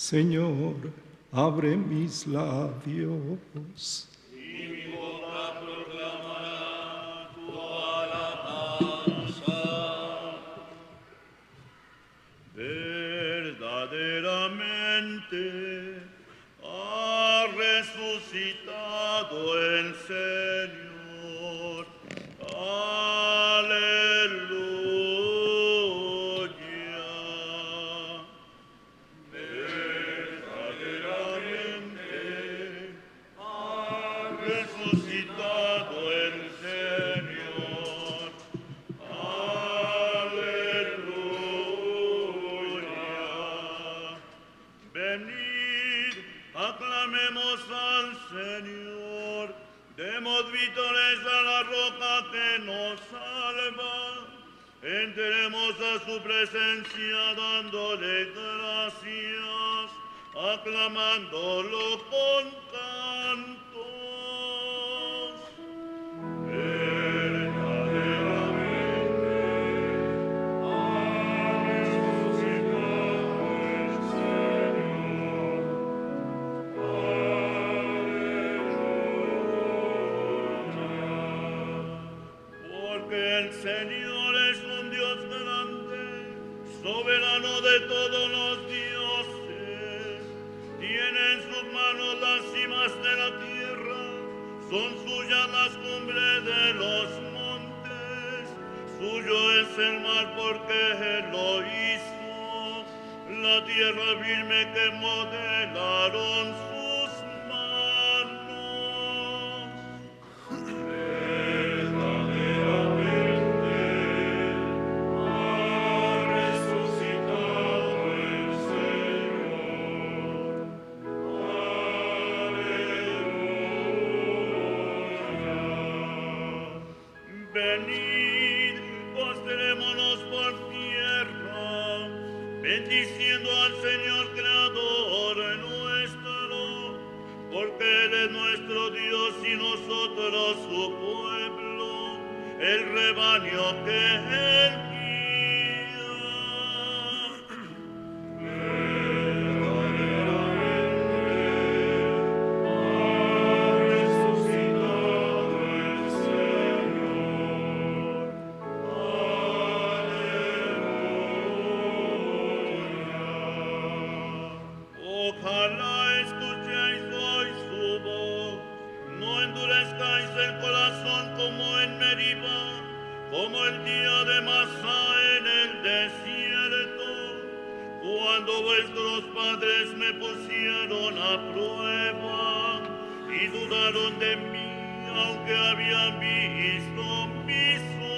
Señor, abre mis labios. Y mi boca proclamará tu alabanza. Verdaderamente ha resucitado el Señor. Aleluya. Verdaderamente ha resucitado el Señor. Aleluya. Venid, aclamemos al Señor, demos vítores a la roca que nos salva. Entremos a su presencia dándole gracias, aclamándolo con cantos. Verdaderamente ha resucitado el Señor. Aleluya. Porque el Señor es un Dios grande, soberano de todos los dioses. Tiene en sus manos las cimas de la tierra, son suyas las cumbres de los montes. Suyo es el mar porque Él lo hizo, la tierra firme que modelaron sus manos. Verdaderamente ha resucitado el Señor. Aleluya. Venid, postrémonos por tierra, bendiciendo al Señor Creador nuestro, porque Él es nuestro Dios y nosotros su pueblo, el rebaño que Él guía. Verdaderamente ha resucitado el Señor. Aleluya. Ojalá escuchéis hoy su voz, no endurezcáis el corazón como en Meriba, como el día de Masá en el desierto, cuando vuestros padres me pusieron a prueba y dudaron de mí, aunque habían visto mis obras.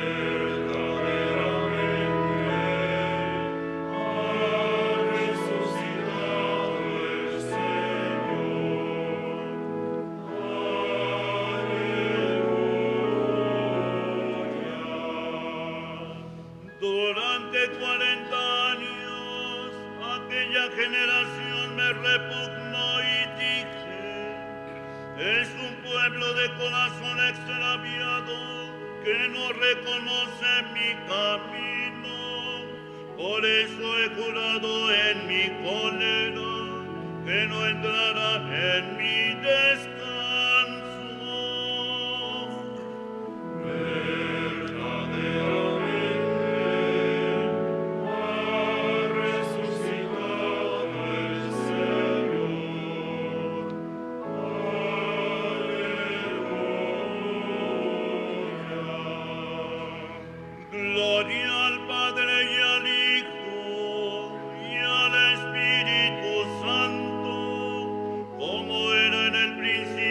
Verdaderamente ha resucitado el Señor. Aleluya. Durante 40 años aquella generación me repugnó y dije: es un pueblo de corazón extraviado que no reconoce mi camino. Por eso he jurado en mi cólera que no entrarán en mi descanso. Verdaderamente ha resucitado el Señor. Aleluya. Gloria al Padre y al Hijo y al Espíritu Santo, como era en el principio,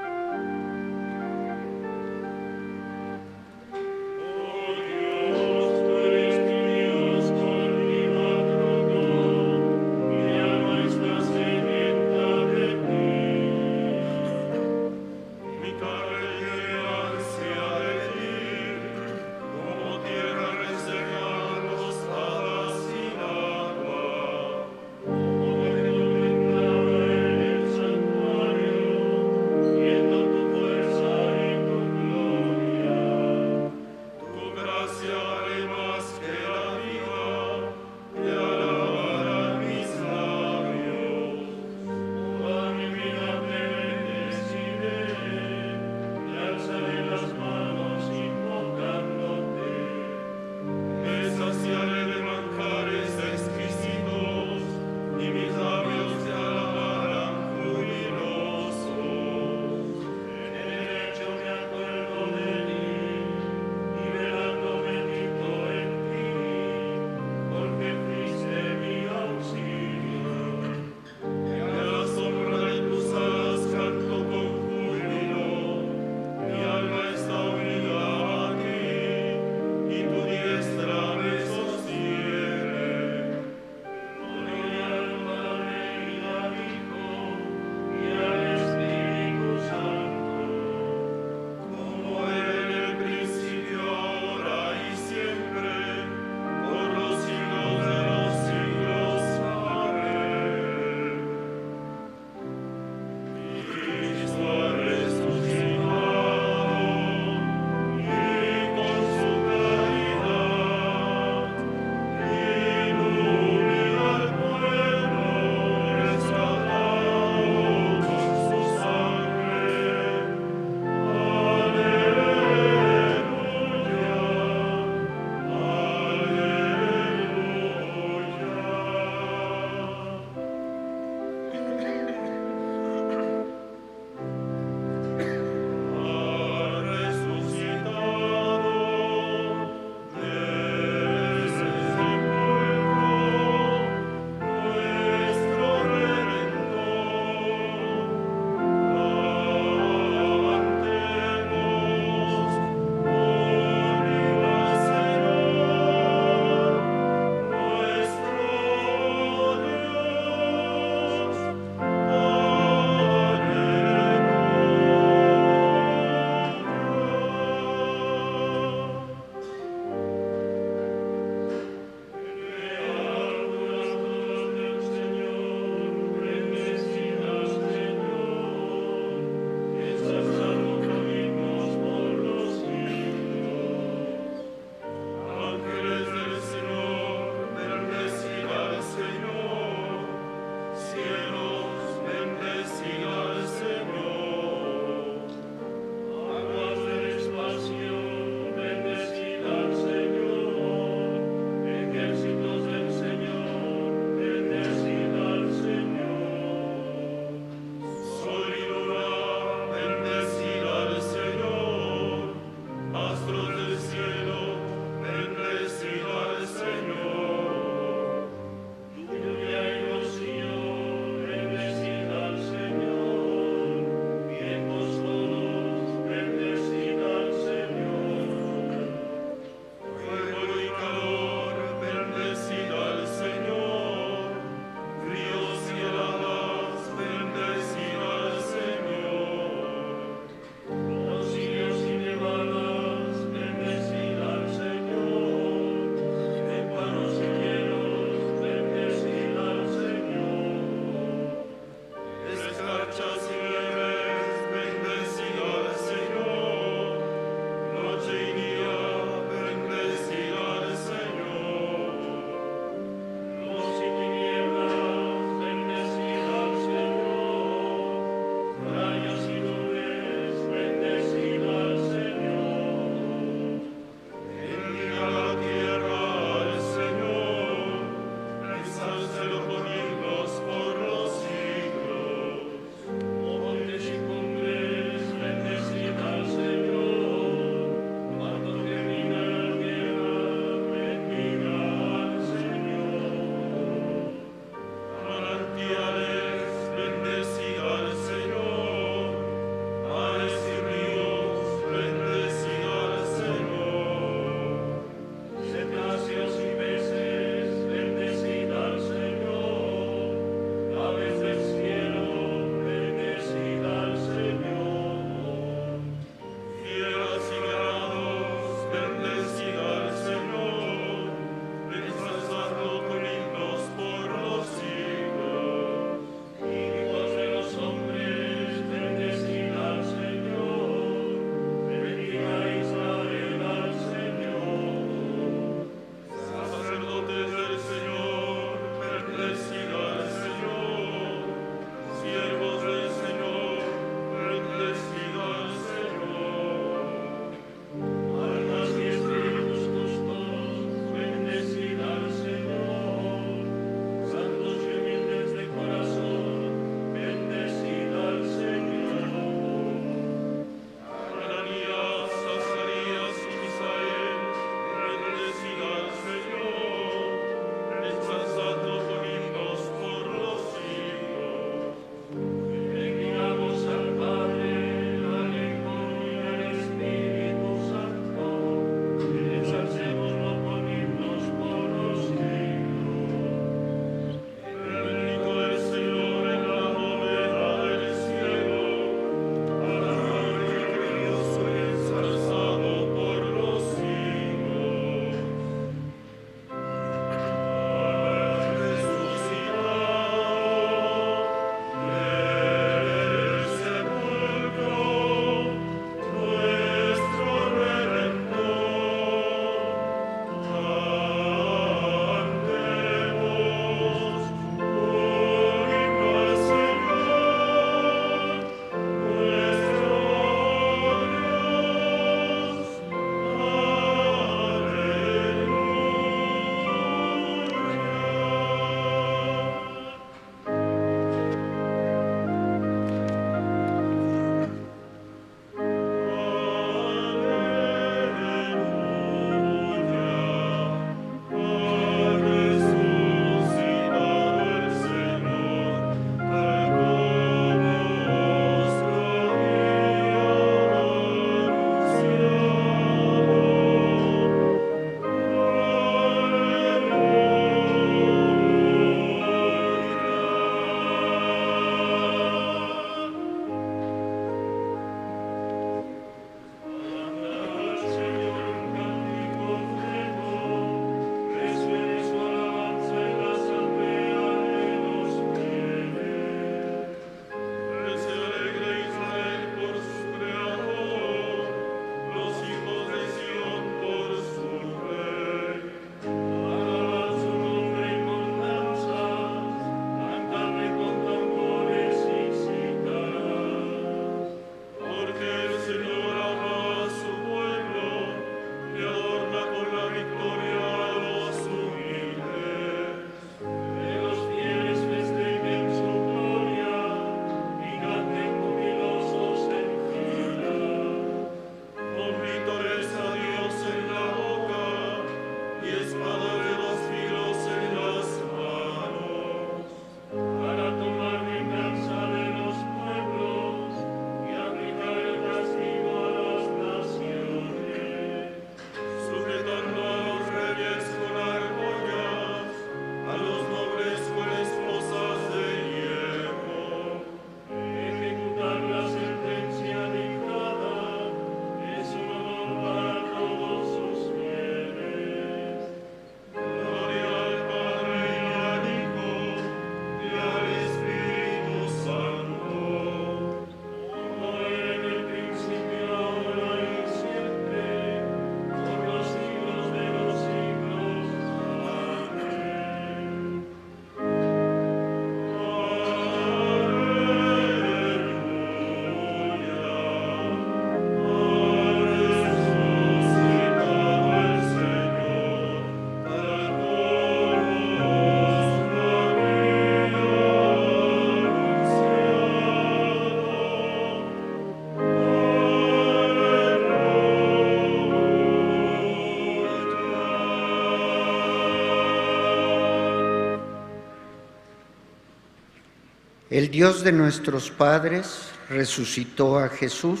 El Dios de nuestros padres resucitó a Jesús,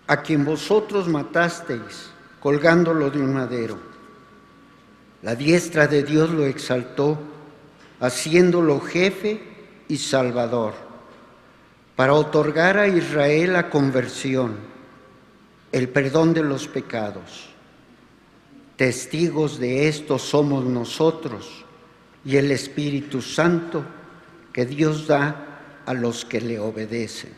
a quien vosotros matasteis, colgándolo de un madero. La diestra de Dios lo exaltó, haciéndolo jefe y salvador, para otorgar a Israel la conversión, el perdón de los pecados. Testigos de esto somos nosotros y el Espíritu Santo que Dios da a los que le obedecen.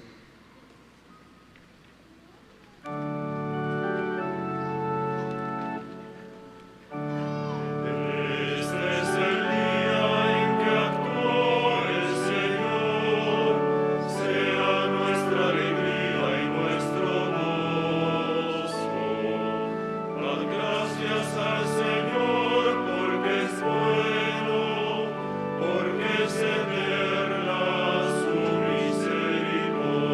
Porque es eterna su misericordia.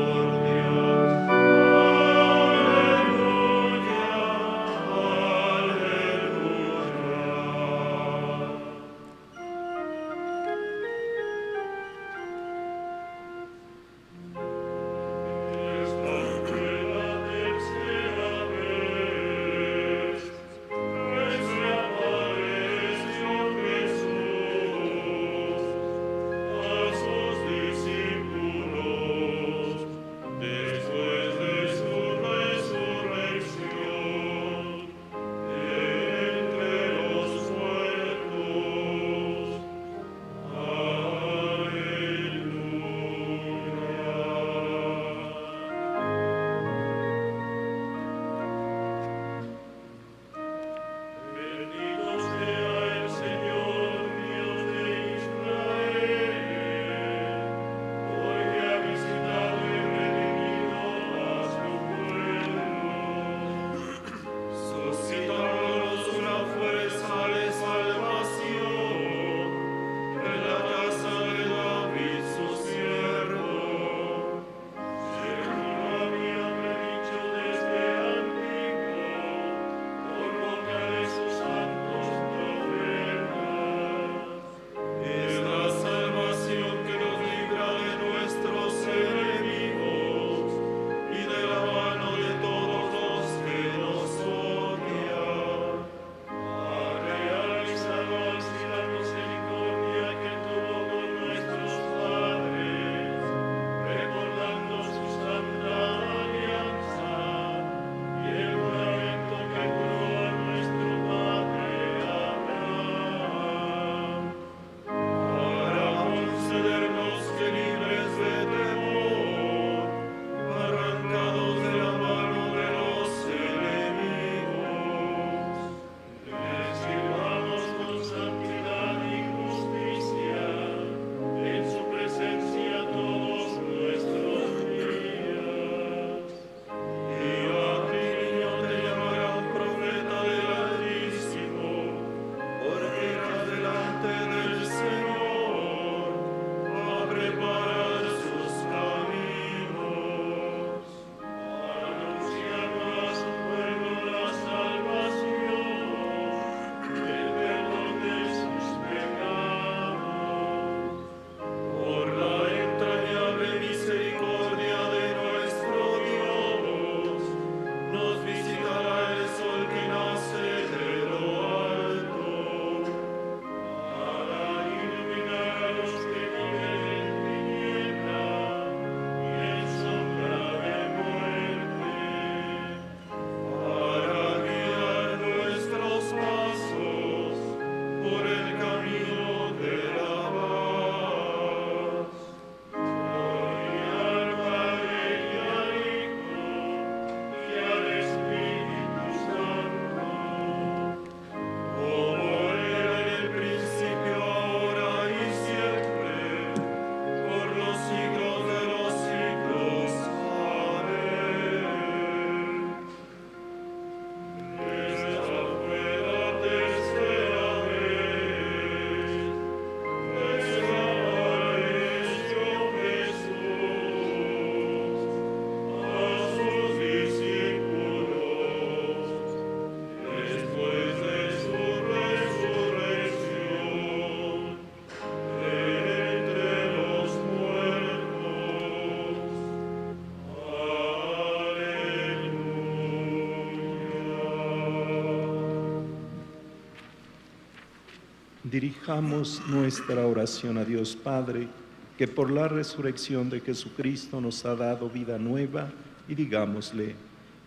Dirijamos nuestra oración a Dios Padre, que por la resurrección de Jesucristo nos ha dado vida nueva, y digámosle: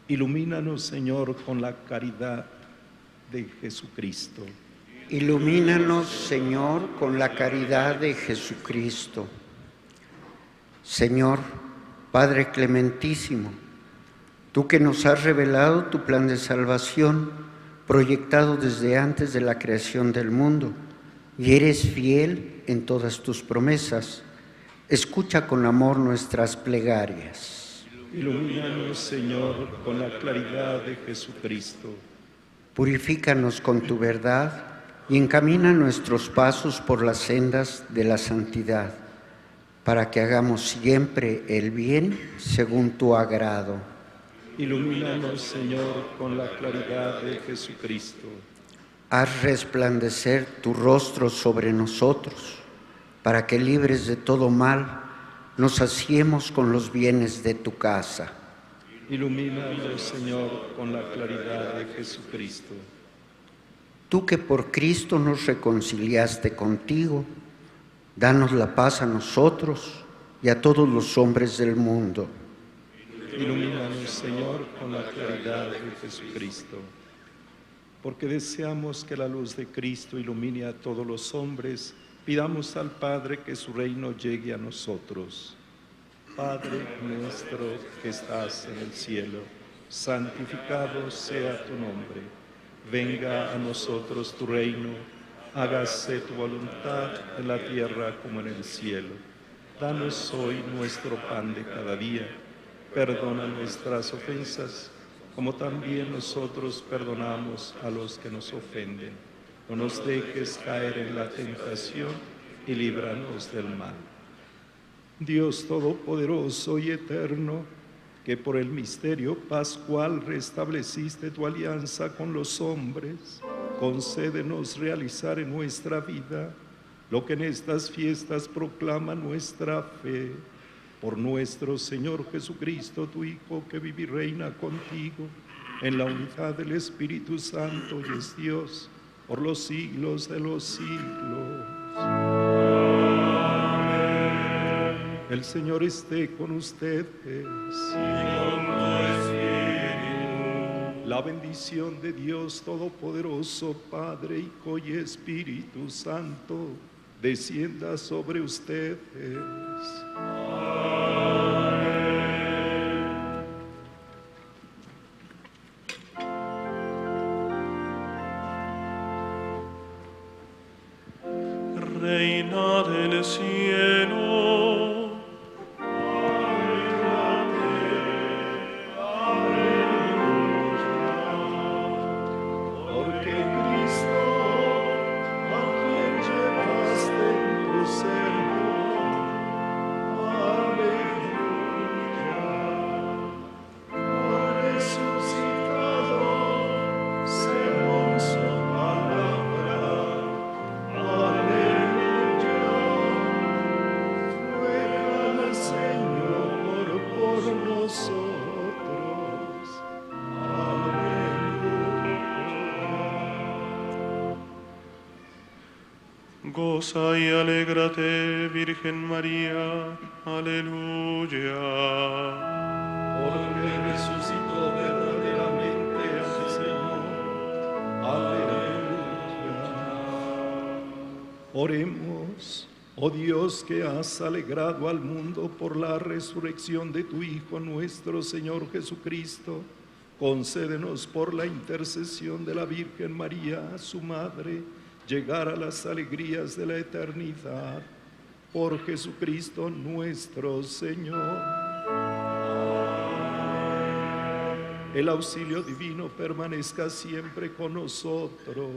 ilumínanos, Señor, con la caridad de Jesucristo. Ilumínanos, Señor, con la caridad de Jesucristo. Señor, Padre clementísimo, tú que nos has revelado tu plan de salvación, proyectado desde antes de la creación del mundo, y eres fiel en todas tus promesas, escucha con amor nuestras plegarias. Ilumínanos, Señor, con la claridad de Jesucristo. Purifícanos con tu verdad y encamina nuestros pasos por las sendas de la santidad, para que hagamos siempre el bien según tu agrado. Ilumínanos, Señor, con la claridad de Jesucristo. Haz resplandecer tu rostro sobre nosotros, para que libres de todo mal, nos saciemos con los bienes de tu casa. Ilumínanos, Señor, con la claridad de Jesucristo. Tú que por Cristo nos reconciliaste contigo, danos la paz a nosotros y a todos los hombres del mundo. Ilumínanos, Señor, con la claridad de Jesucristo. Porque deseamos que la luz de Cristo ilumine a todos los hombres, pidamos al Padre que su reino llegue a nosotros. Padre nuestro que estás en el cielo, santificado sea tu nombre. Venga a nosotros tu reino, hágase tu voluntad en la tierra como en el cielo. Danos hoy nuestro pan de cada día. Perdona nuestras ofensas, como también nosotros perdonamos a los que nos ofenden. No nos dejes caer en la tentación y líbranos del mal. Dios Todopoderoso y Eterno, que por el misterio pascual restableciste tu alianza con los hombres, concédenos realizar en nuestra vida lo que en estas fiestas proclama nuestra fe. Por nuestro Señor Jesucristo, tu Hijo, que vive y reina contigo en la unidad del Espíritu Santo y es Dios por los siglos de los siglos. Amén. El Señor esté con ustedes. Y con tu espíritu. La bendición de Dios Todopoderoso, Padre, Hijo y Espíritu Santo, descienda sobre ustedes. Reina del cielo, Porque Cristo, a quien llevaste en tu seno, aleluya, ha resucitado según su palabra, aleluya. Ruega al Señor por nosotros, goza y alégrate, Virgen María, aleluya. porque resucitó verdaderamente al Señor. Aleluya. Oremos, oh Dios, que has alegrado al mundo por la resurrección de tu Hijo nuestro Señor Jesucristo. Concédenos por la intercesión de la Virgen María, su Madre, llegar a las alegrías de la eternidad. Por Jesucristo nuestro Señor. El auxilio divino permanezca siempre con nosotros.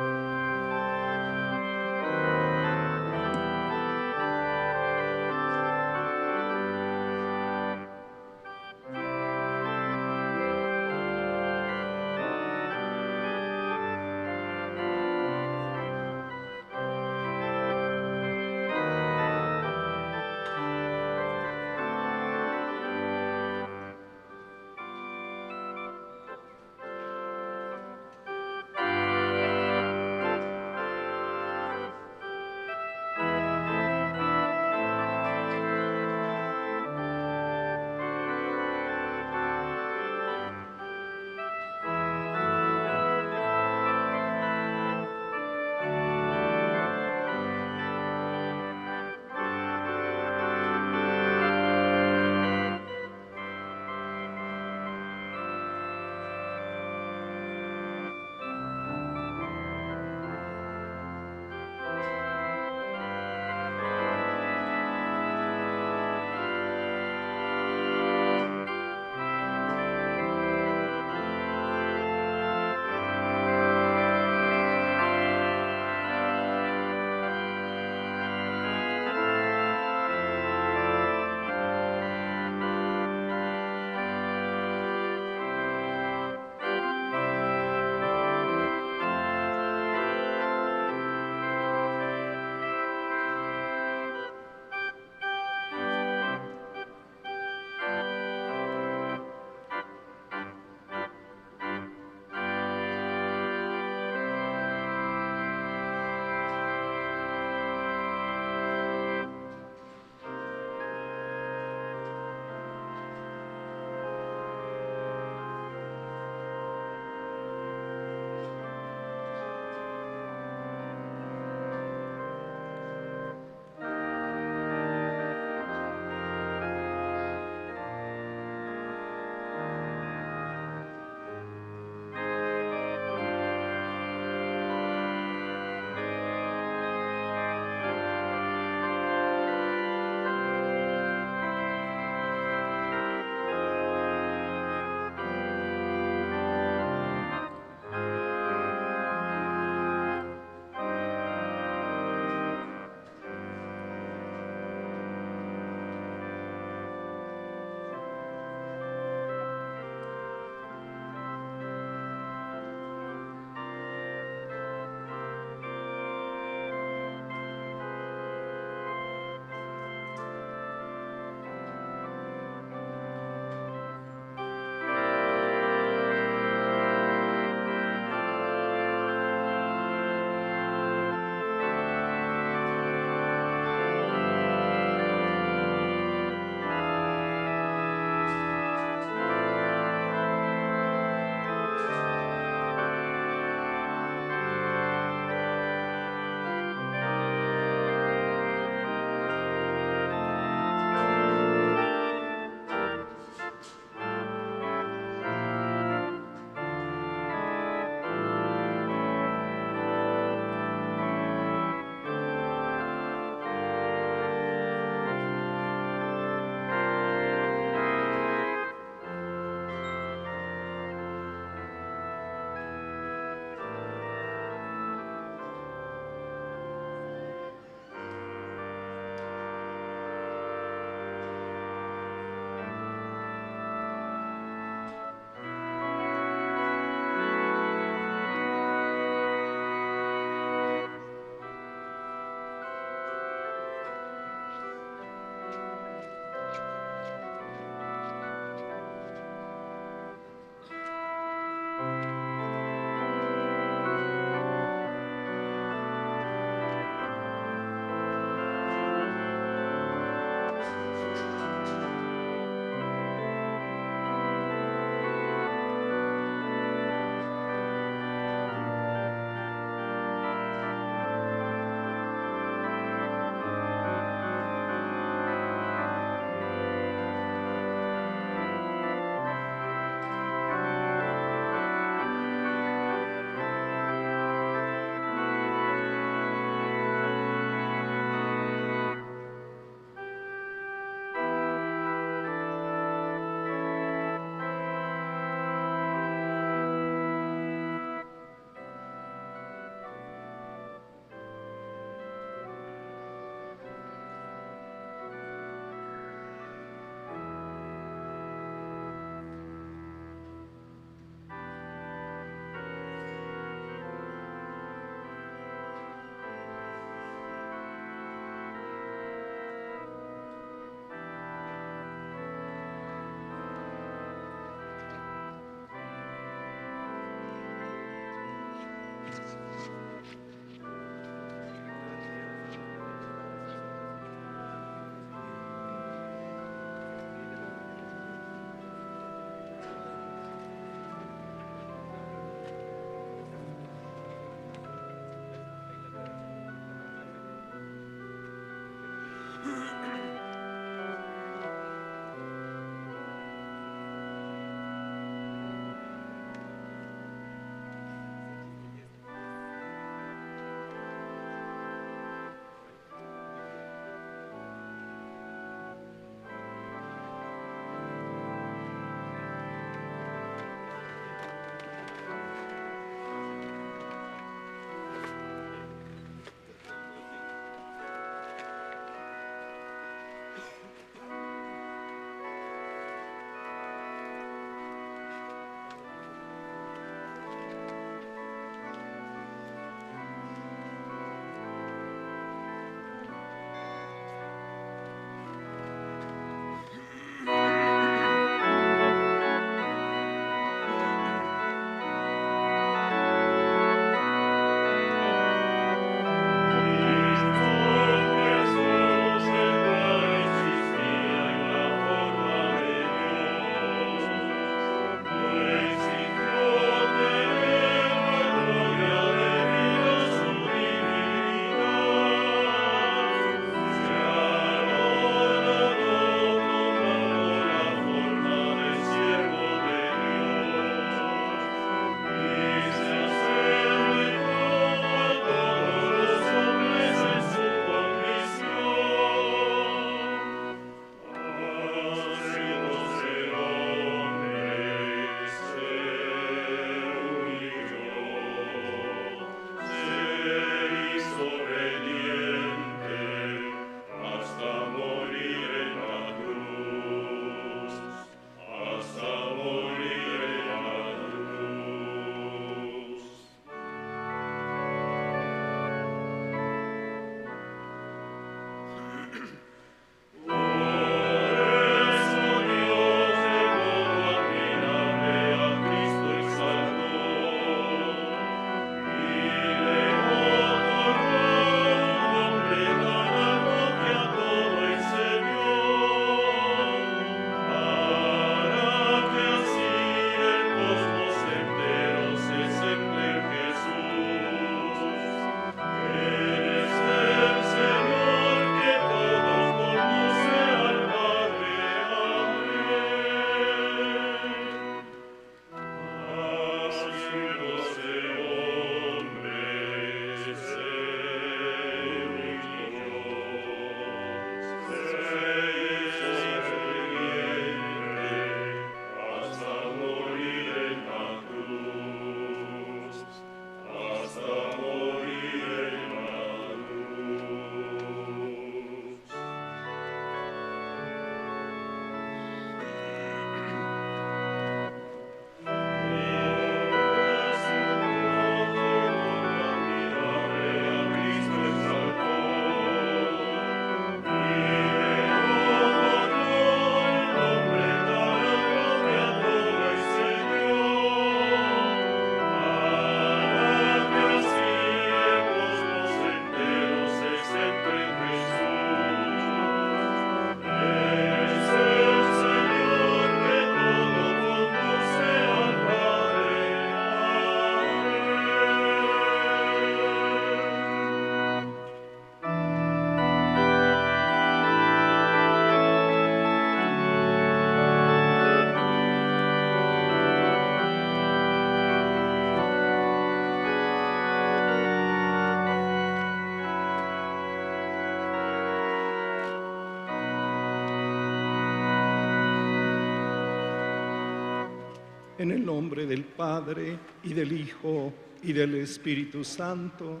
En el nombre del Padre, y del Hijo, y del Espíritu Santo.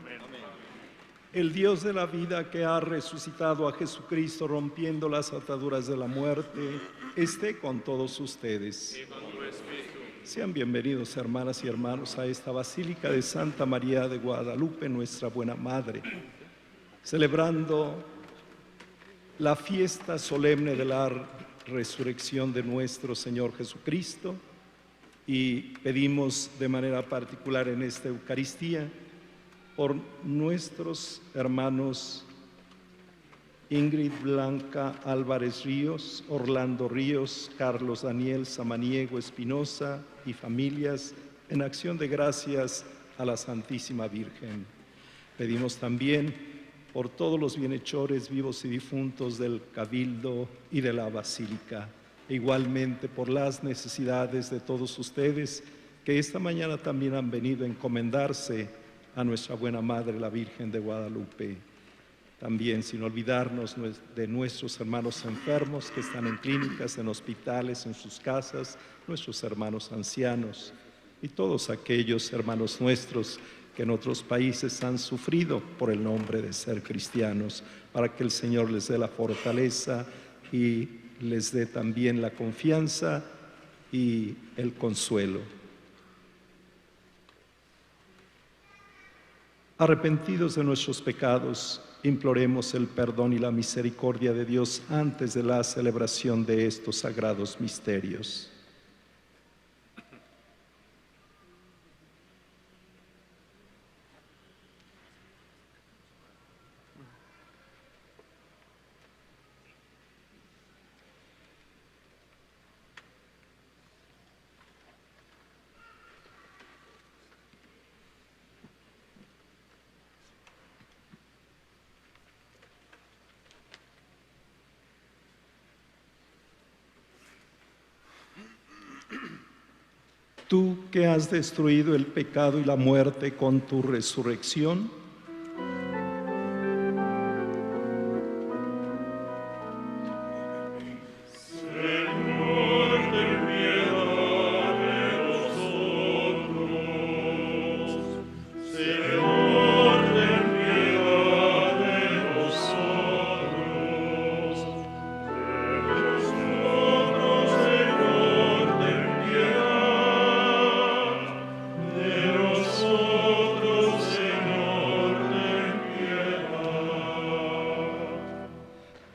El Dios de la vida, que ha resucitado a Jesucristo rompiendo las ataduras de la muerte, esté con todos ustedes. Sean bienvenidos, hermanas y hermanos, a esta Basílica de Santa María de Guadalupe, nuestra buena Madre, celebrando la fiesta solemne de la resurrección de nuestro Señor Jesucristo. Y pedimos de manera particular en esta Eucaristía por nuestros hermanos Ingrid Blanca Álvarez Ríos, Orlando Ríos, Carlos Daniel Samaniego Espinosa y familias, en acción de gracias a la Santísima Virgen. Pedimos también por todos los bienhechores vivos y difuntos del Cabildo y de la Basílica. Igualmente por las necesidades de todos ustedes que esta mañana también han venido a encomendarse a nuestra buena Madre, la Virgen de Guadalupe. También sin olvidarnos de nuestros hermanos enfermos que están en clínicas, en hospitales, en sus casas, nuestros hermanos ancianos y todos aquellos hermanos nuestros que en otros países han sufrido por el nombre de ser cristianos, para que el Señor les dé la fortaleza y les dé también la confianza y el consuelo. Arrepentidos de nuestros pecados, imploremos el perdón y la misericordia de Dios antes de la celebración de estos sagrados misterios. Tú que has destruido el pecado y la muerte con tu resurrección,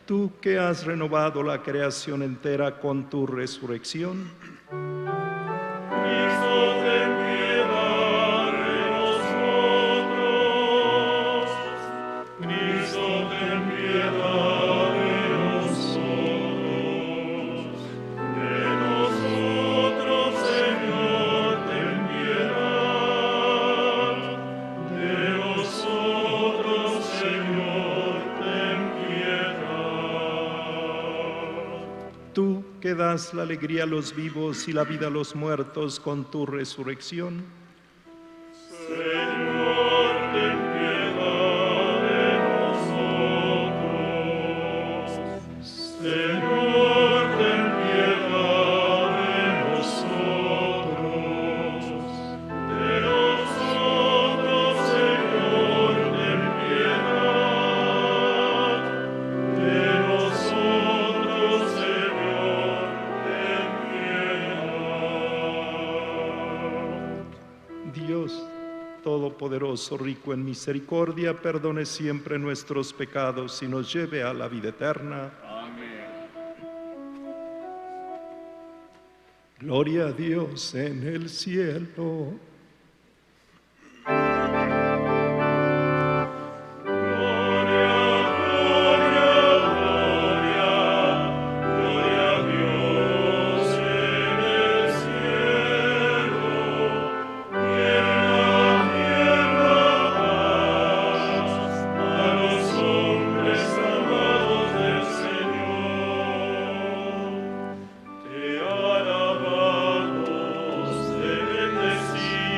tú que has renovado la creación entera con tu resurrección, tú que das la alegría a los vivos y la vida a los muertos con tu resurrección, Dios Todopoderoso, rico en misericordia, perdone siempre nuestros pecados y nos lleve a la vida eterna. Amén. Gloria a Dios en el cielo. Te alabamos, te bendecimos.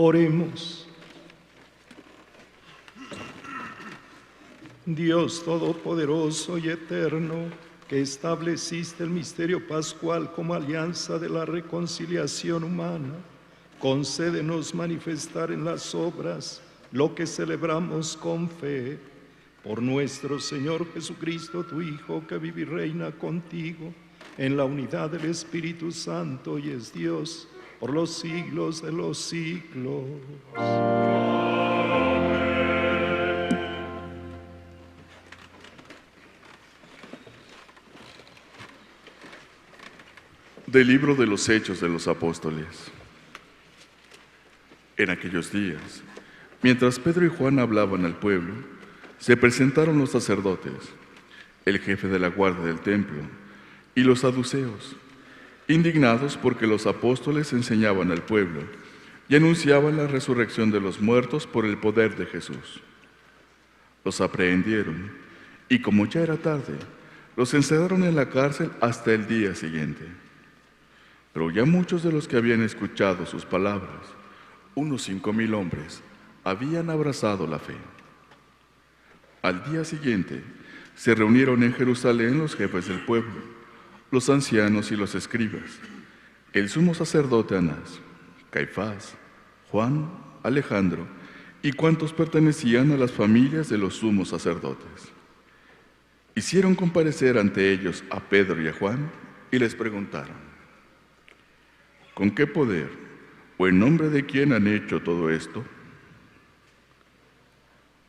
Oremos. Dios Todopoderoso y Eterno, que estableciste el misterio pascual como alianza de la reconciliación humana, concédenos manifestar en las obras lo que celebramos con fe. Por nuestro Señor Jesucristo, tu Hijo, que vive y reina contigo en la unidad del Espíritu Santo y es Dios por los siglos de los siglos. Del libro de los Hechos de los Apóstoles. En aquellos días, mientras Pedro y Juan hablaban al pueblo, se presentaron los sacerdotes, el jefe de la guardia del templo y los saduceos, indignados porque los apóstoles enseñaban al pueblo y anunciaban la resurrección de los muertos por el poder de Jesús. Los aprehendieron y, como ya era tarde, los encerraron en la cárcel hasta el día siguiente. Pero ya muchos de los que habían escuchado sus palabras, unos 5,000 hombres, habían abrazado la fe. Al día siguiente se reunieron en Jerusalén los jefes del pueblo, los ancianos y los escribas, el sumo sacerdote Anás, Caifás, Juan, Alejandro y cuantos pertenecían a las familias de los sumos sacerdotes. Hicieron comparecer ante ellos a Pedro y a Juan y les preguntaron: ¿con qué poder o en nombre de quién han hecho todo esto?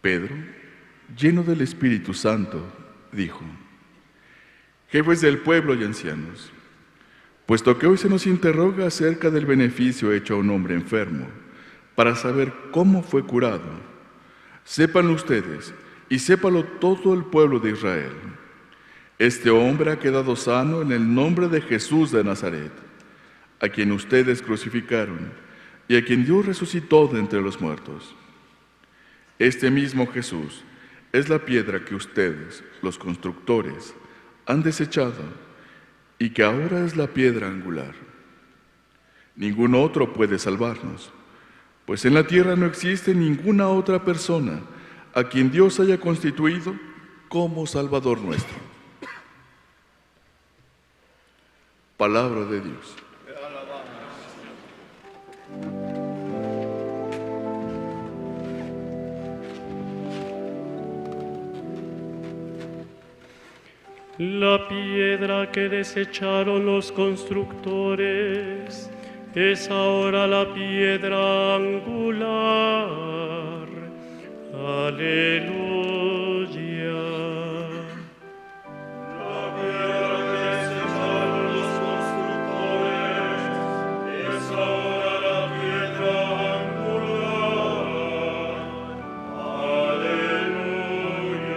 Pedro, lleno del Espíritu Santo, dijo: jefes del pueblo y ancianos, puesto que hoy se nos interroga acerca del beneficio hecho a un hombre enfermo, para saber cómo fue curado, sépanlo ustedes y sépalo todo el pueblo de Israel. Este hombre ha quedado sano en el nombre de Jesús de Nazaret, a quien ustedes crucificaron y a quien Dios resucitó de entre los muertos. Este mismo Jesús es la piedra que ustedes, los constructores, han desechado y que ahora es la piedra angular. Ningún otro puede salvarnos, pues en la tierra no existe ninguna otra persona a quien Dios haya constituido como Salvador nuestro. Palabra de Dios. La piedra que desecharon los constructores es ahora la piedra angular. Aleluya. La piedra que desecharon los constructores es ahora la piedra angular. Aleluya.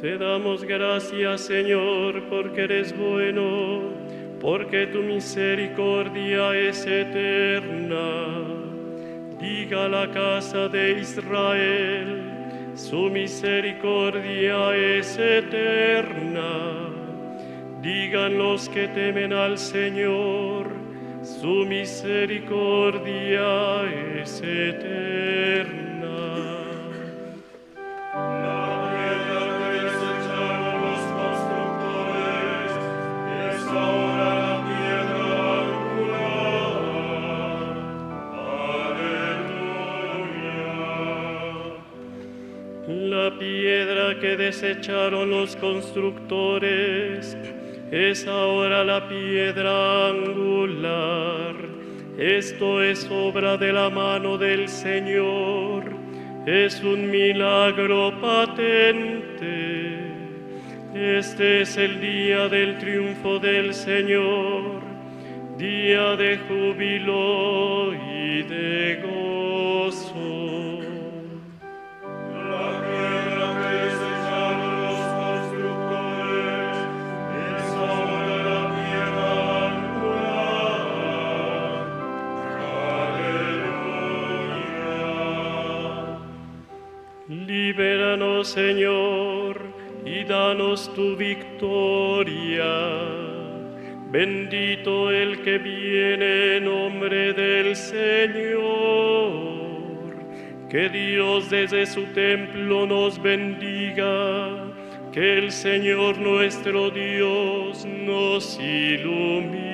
Te damos gracias, Señor, porque eres bueno, porque tu misericordia es eterna. Diga la casa de Israel, su misericordia es eterna. Digan los que temen al Señor, su misericordia es eterna. La piedra que desecharon los constructores es ahora la piedra angular. Esto es obra de la mano del Señor, es un milagro patente. Este es el día del triunfo del Señor, día de júbilo y de gozo. Libéranos, Señor, y danos tu victoria. Bendito el que viene en nombre del Señor. Que Dios desde su templo nos bendiga. Que el Señor nuestro Dios nos ilumine.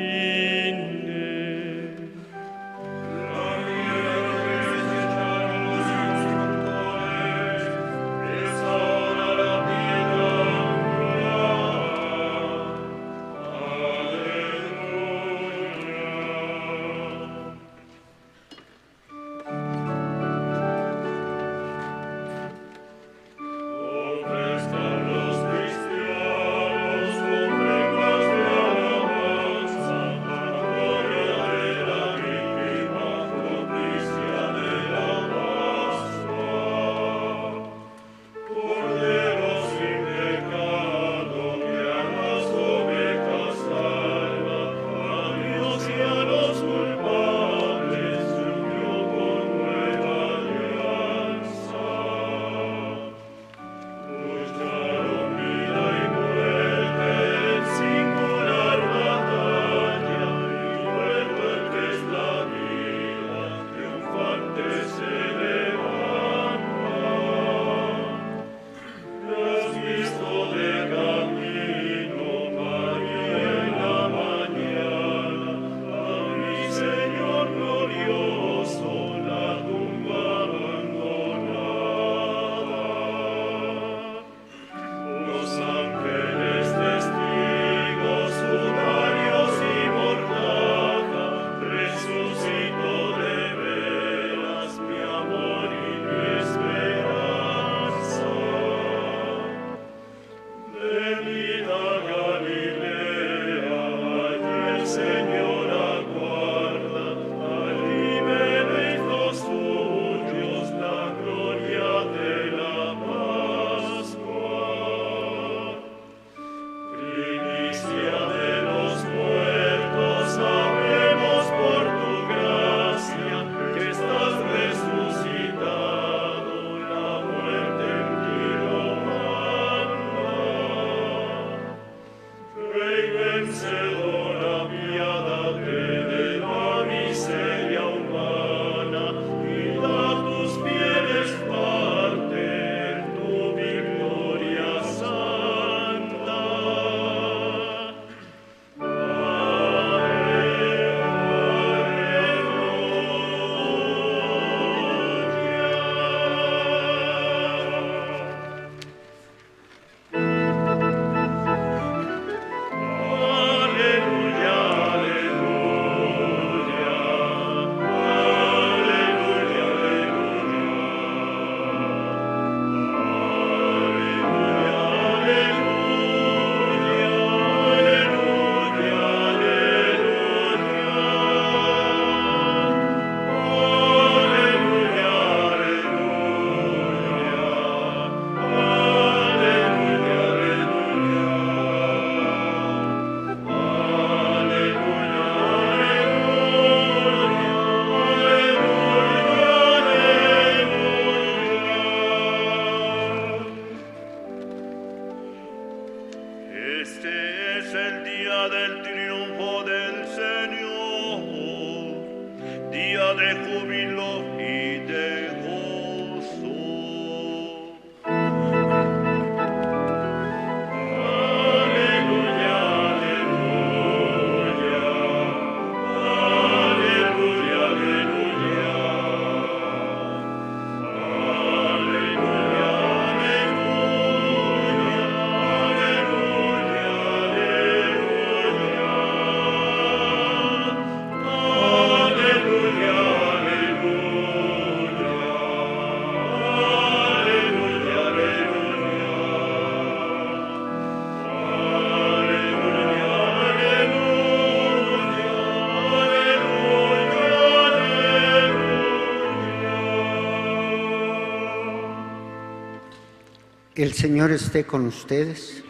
El Señor esté con ustedes.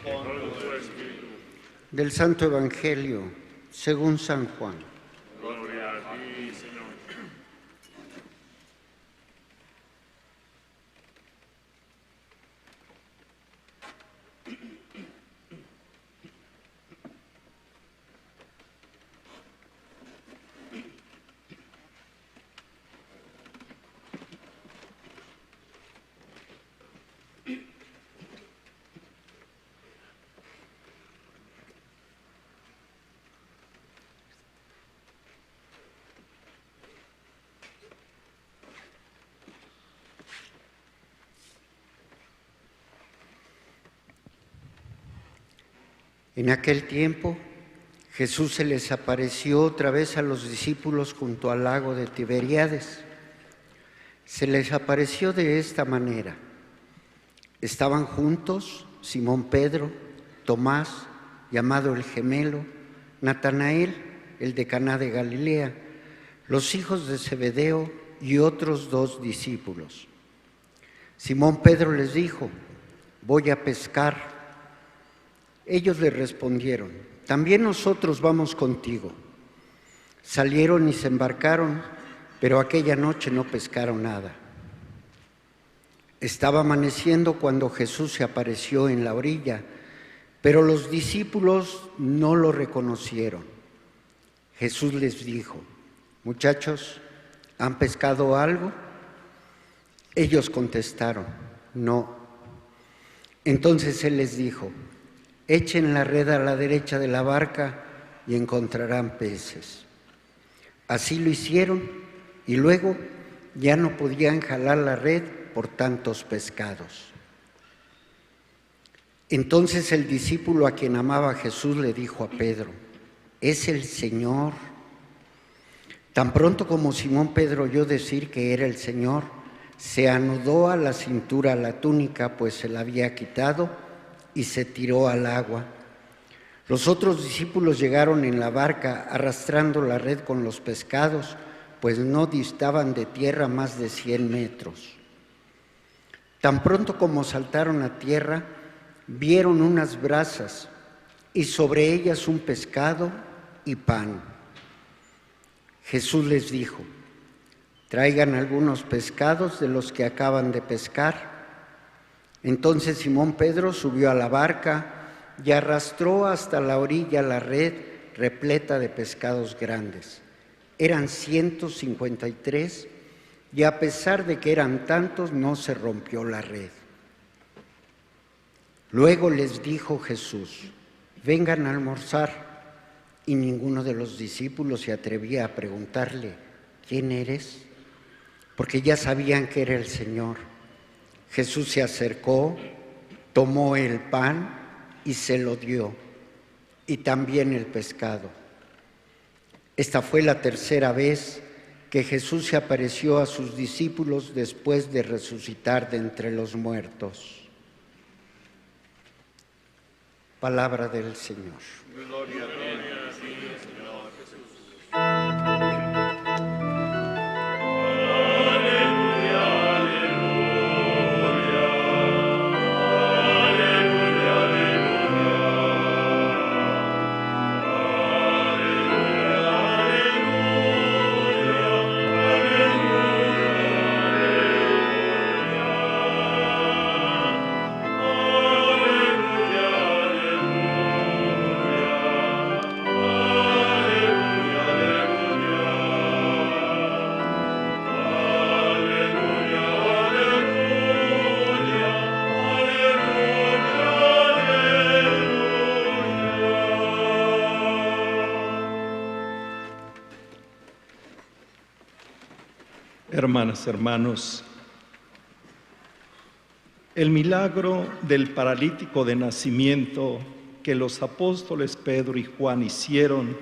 Del Santo Evangelio según San Juan. Gloria a ti, Señor. En aquel tiempo, Jesús se les apareció otra vez a los discípulos junto al lago de Tiberíades. Se les apareció de esta manera. Estaban juntos Simón Pedro, Tomás, llamado el Gemelo, Natanael, el de Caná de Galilea, los hijos de Zebedeo y otros 2 discípulos. Simón Pedro les dijo: voy a pescar. Ellos le respondieron: también nosotros vamos contigo. Salieron y se embarcaron, pero aquella noche no pescaron nada. Estaba amaneciendo cuando Jesús se apareció en la orilla, pero los discípulos no lo reconocieron. Jesús les dijo: muchachos, ¿han pescado algo? Ellos contestaron: no. Entonces Él les dijo: echen la red a la derecha de la barca y encontrarán peces. Así lo hicieron y luego ya no podían jalar la red por tantos pescados. Entonces el discípulo a quien amaba Jesús le dijo a Pedro: ¿es el Señor? Tan pronto como Simón Pedro oyó decir que era el Señor, se anudó a la cintura la túnica, pues se la había quitado, y se tiró al agua. Los otros discípulos llegaron en la barca arrastrando la red con los pescados, pues no distaban de tierra más de 100 metros. Tan pronto como saltaron a tierra, vieron unas brasas y sobre ellas un pescado y pan. Jesús les dijo: traigan algunos pescados de los que acaban de pescar. Entonces Simón Pedro subió a la barca y arrastró hasta la orilla la red repleta de pescados grandes. Eran 153 y a pesar de que eran tantos, no se rompió la red. Luego les dijo Jesús: vengan a almorzar. Y ninguno de los discípulos se atrevía a preguntarle: ¿quién eres? Porque ya sabían que era el Señor. Jesús se acercó, tomó el pan y se lo dio, y también el pescado. Esta fue la tercera vez que Jesús se apareció a sus discípulos después de resucitar de entre los muertos. Palabra del Señor. Gloria a ti, Señor Jesús. Hermanas, hermanos, el milagro del paralítico de nacimiento que los apóstoles Pedro y Juan hicieron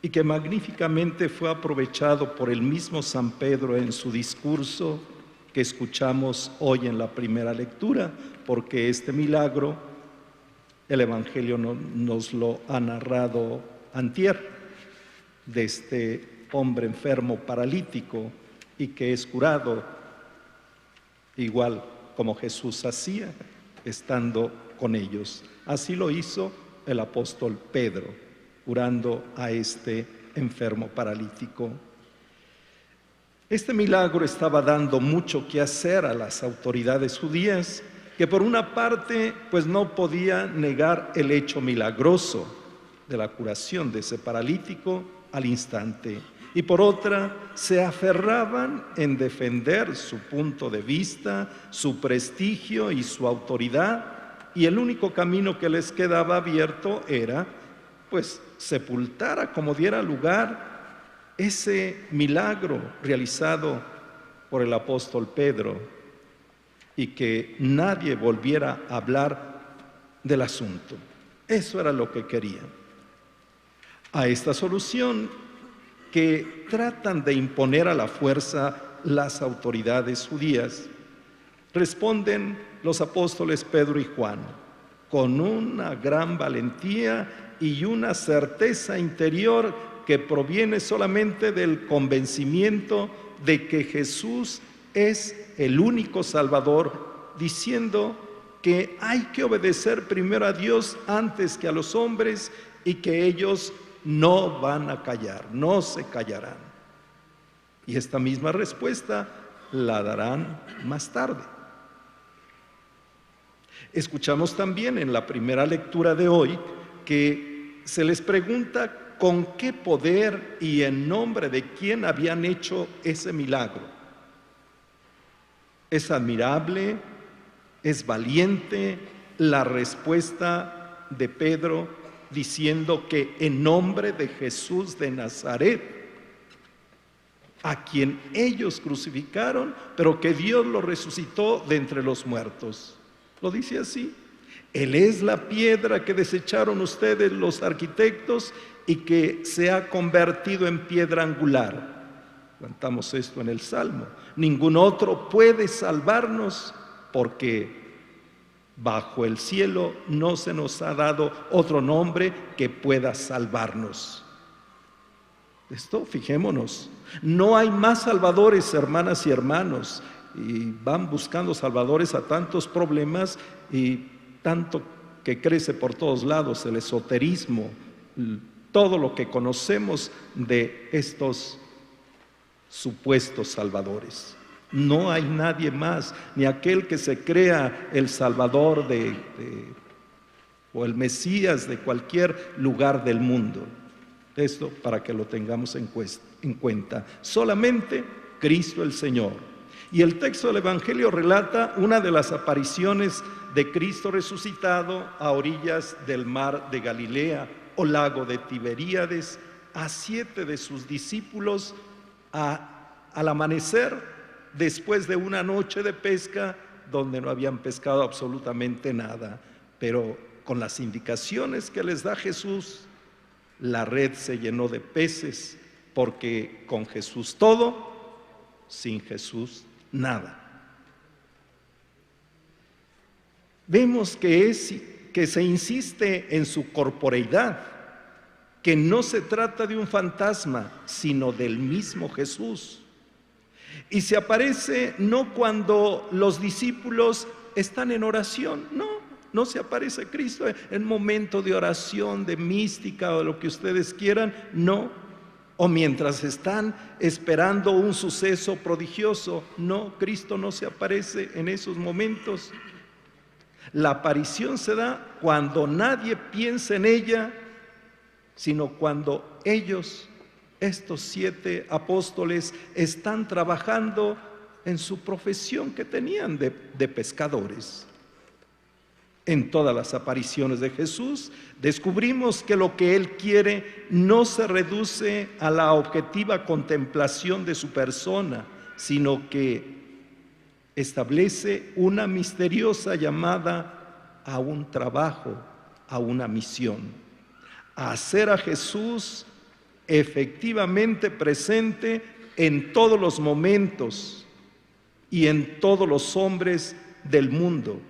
y que magníficamente fue aprovechado por el mismo San Pedro en su discurso que escuchamos hoy en la primera lectura, porque este milagro el Evangelio nos lo ha narrado antier, de este hombre enfermo paralítico y que es curado, igual como Jesús hacía estando con ellos. Así lo hizo el apóstol Pedro, curando a este enfermo paralítico. Este milagro estaba dando mucho que hacer a las autoridades judías, que por una parte pues no podían negar el hecho milagroso de la curación de ese paralítico al instante, y por otra se aferraban en defender su punto de vista, su prestigio y su autoridad, y el único camino que les quedaba abierto era pues sepultar a como diera lugar ese milagro realizado por el apóstol Pedro y que nadie volviera a hablar del asunto. Eso era lo que querían. A esta solución que tratan de imponer a la fuerza las autoridades judías, responden los apóstoles Pedro y Juan con una gran valentía y una certeza interior que proviene solamente del convencimiento de que Jesús es el único Salvador, diciendo que hay que obedecer primero a Dios antes que a los hombres y que ellos no van a callar, no se callarán. Y esta misma respuesta la darán más tarde. Escuchamos también en la primera lectura de hoy que se les pregunta con qué poder y en nombre de quién habían hecho ese milagro. Es admirable, es valiente la respuesta de Pedro diciendo que en nombre de Jesús de Nazaret, a quien ellos crucificaron, pero que Dios lo resucitó de entre los muertos. Lo dice así: Él es la piedra que desecharon ustedes los arquitectos y que se ha convertido en piedra angular. Cantamos esto en el Salmo. Ningún otro puede salvarnos porque bajo el cielo no se nos ha dado otro nombre que pueda salvarnos. Esto, fijémonos, no hay más salvadores, hermanas y hermanos, y van buscando salvadores a tantos problemas y tanto que crece por todos lados el esoterismo, todo lo que conocemos de estos supuestos salvadores. No hay nadie más, ni aquel que se crea el Salvador o el Mesías de cualquier lugar del mundo. Esto para que lo tengamos en cuenta. Solamente Cristo el Señor. Y el texto del Evangelio relata una de las apariciones de Cristo resucitado a orillas del mar de Galilea o lago de Tiberíades a 7 de sus discípulos al amanecer, después de una noche de pesca donde no habían pescado absolutamente nada, pero con las indicaciones que les da Jesús, la red se llenó de peces, porque con Jesús todo, sin Jesús nada. Vemos que se insiste en su corporeidad, que no se trata de un fantasma, sino del mismo Jesús. Y se aparece no cuando los discípulos están en oración, no se aparece Cristo en momento de oración, de mística o de lo que ustedes quieran, no. O mientras están esperando un suceso prodigioso, no, Cristo no se aparece en esos momentos. La aparición se da cuando nadie piensa en ella, sino cuando ellos, estos 7 apóstoles, están trabajando en su profesión que tenían de pescadores. En todas las apariciones de Jesús descubrimos que lo que Él quiere no se reduce a la objetiva contemplación de su persona, sino que establece una misteriosa llamada a un trabajo, a una misión, a hacer a Jesús efectivamente presente en todos los momentos y en todos los hombres del mundo,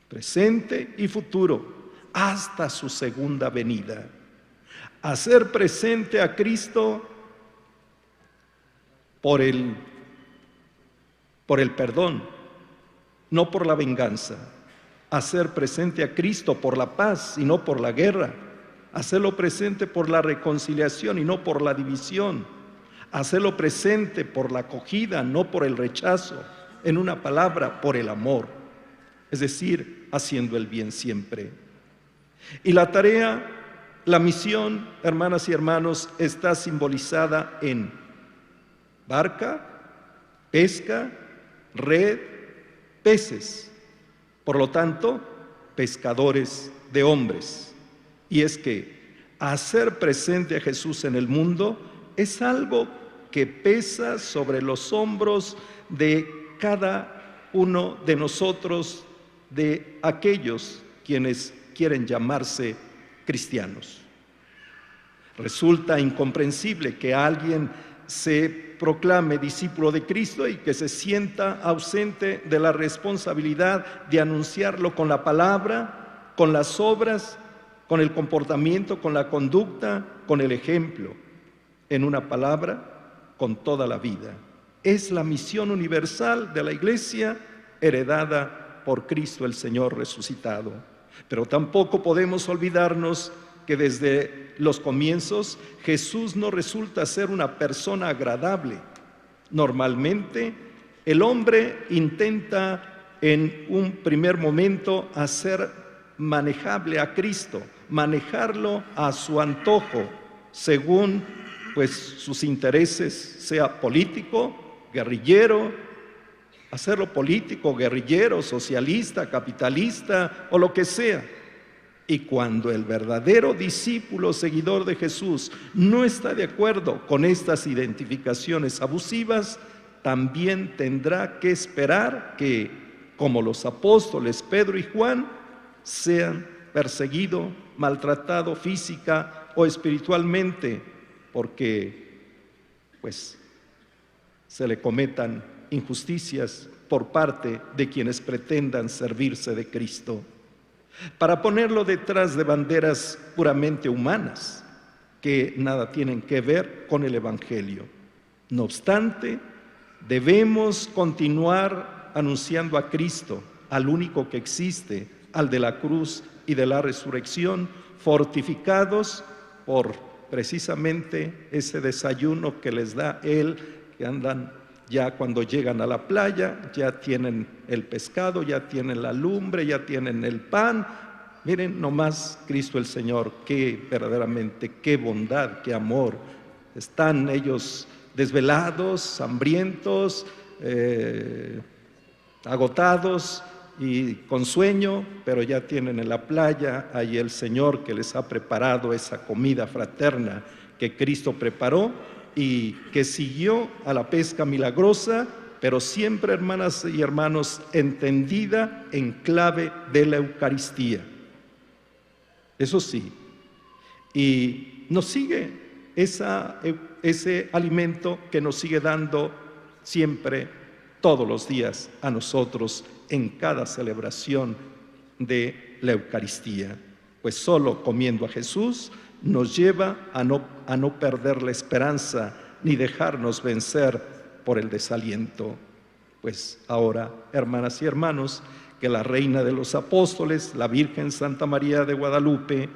presente y futuro, hasta su segunda venida. Hacer presente a Cristo por el perdón, no por la venganza. Hacer presente a Cristo por la paz y no por la guerra. Hacerlo presente por la reconciliación y no por la división. Hacerlo presente por la acogida, no por el rechazo. En una palabra, por el amor. Es decir, haciendo el bien siempre. Y la tarea, la misión, hermanas y hermanos, está simbolizada en barca, pesca, red, peces. Por lo tanto, pescadores de hombres. Y es que hacer presente a Jesús en el mundo es algo que pesa sobre los hombros de cada uno de nosotros, de aquellos quienes quieren llamarse cristianos. Resulta incomprensible que alguien se proclame discípulo de Cristo y que se sienta ausente de la responsabilidad de anunciarlo con la palabra, con las obras, con el comportamiento, con la conducta, con el ejemplo. En una palabra, con toda la vida. Es la misión universal de la Iglesia heredada por Cristo el Señor resucitado. Pero tampoco podemos olvidarnos que desde los comienzos Jesús no resulta ser una persona agradable. Normalmente el hombre intenta en un primer momento hacer manejable a Cristo, manejarlo a su antojo, según pues sus intereses, sea político, guerrillero, hacerlo político, guerrillero, socialista, capitalista o lo que sea. Y cuando el verdadero discípulo seguidor de Jesús no está de acuerdo con estas identificaciones abusivas, también tendrá que esperar que, como los apóstoles Pedro y Juan, sean perseguidos, maltratados física o espiritualmente, porque pues se le cometan injusticias por parte de quienes pretendan servirse de Cristo, para ponerlo detrás de banderas puramente humanas que nada tienen que ver con el Evangelio. No obstante, debemos continuar anunciando a Cristo, al único que existe, al de la cruz y de la resurrección, fortificados por precisamente ese desayuno que les da Él, que andan ya cuando llegan a la playa, ya tienen el pescado, ya tienen la lumbre, ya tienen el pan. Miren nomás Cristo el Señor, qué verdaderamente, qué bondad, qué amor. Están ellos desvelados, hambrientos, agotados y con sueño, pero ya tienen en la playa ahí el Señor que les ha preparado esa comida fraterna que Cristo preparó y que siguió a la pesca milagrosa, pero siempre, hermanas y hermanos, entendida en clave de la Eucaristía. Eso sí, y nos sigue ese alimento que nos sigue dando siempre, todos los días, a nosotros en cada celebración de la Eucaristía. Pues solo comiendo a Jesús nos lleva a no perder la esperanza ni dejarnos vencer por el desaliento. Pues ahora, hermanas y hermanos, que la Reina de los Apóstoles, la Virgen Santa María de Guadalupe,